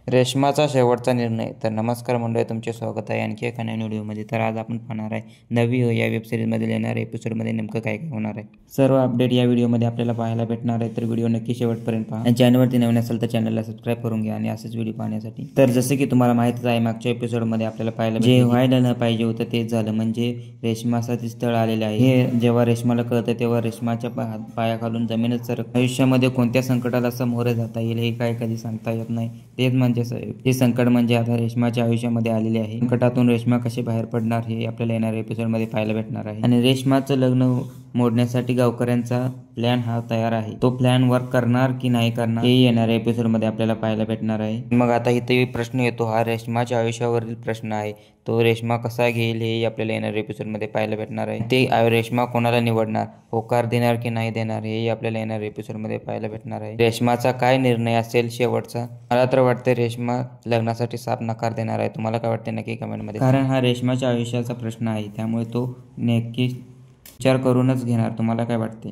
रेशमाचा शेवटचा निर्णय. तर नमस्कार मंडळी, तुमचे स्वागत आहे आणखी एका नवीन व्हिडिओमध्ये. तर आज आपण पाहणार आहे नवी हो या वेबसिरीजमध्ये येणाऱ्या एपिसोडमध्ये नेमकं काय काय होणार आहे. सर्व अपडेट या व्हिडिओमध्ये आपल्याला पाहायला भेटणार आहे. तर व्हिडिओ नक्की शेवटपर्यंत पहा आणि चॅनलवरती नवीन असेल तर चॅनलला सबस्क्राईब करून घ्या आणि असेच व्हिडिओ पाहण्यासाठी. तर जसे की तुम्हाला माहितीच आहे, मागच्या एपिसोडमध्ये आपल्याला पाहायला जे व्हायला न पाहिजे होतं तेच झालं. म्हणजे रेशमासाठी स्थळ आलेले आहे. हे जेव्हा रेशमाला कळतं तेव्हा रेशमाच्या पायाखालून जमीनच सरक. आयुष्यामध्ये कोणत्या संकटाला सामोरे जाता येईल हे काय कधी सांगता येत नाही. तेच म्हणजे हे संकट म्हणजे आता रेशमाच्या आयुष्यामध्ये आलेले आहे. संकटातून रेशमा कशी बाहेर पडणार हे आपल्याला येणाऱ्या एपिसोडमध्ये पाहायला भेटणार आहे. आणि रेशमाचं लग्न मोडण्यासाठी गावकऱ्यांचा प्लॅन हा तयार आहे. तो प्लॅन वर्क करणार की नाही करणार हे येणाऱ्या एपिसोडमध्ये आपल्याला पाहायला भेटणार आहे. मग आता इथे प्रश्न येतो, हा रेशमाच्या आयुष्यावरील प्रश्न आहे. तो रेशमा कसा घेईल हे आपल्याला येणाऱ्या एपिसोडमध्ये पाहायला भेटणार आहे. ते रेशमा कोणाला निवडणार, होकार देणार की नाही देणार हे आपल्याला येणाऱ्या एपिसोडमध्ये पाहायला भेटणार आहे. रेशमाचा काय निर्णय असेल शेवटचा. मला तर वाटतं रेशमा लग्नासाठी साफ नकार देणार आहे. तुम्हाला काय वाटते नक्की कमेंटमध्ये. कारण हा रेशमाच्या आयुष्याचा प्रश्न आहे, त्यामुळे तो नक्की विचार करूनच घेणार. तुम्हाला काय वाटते.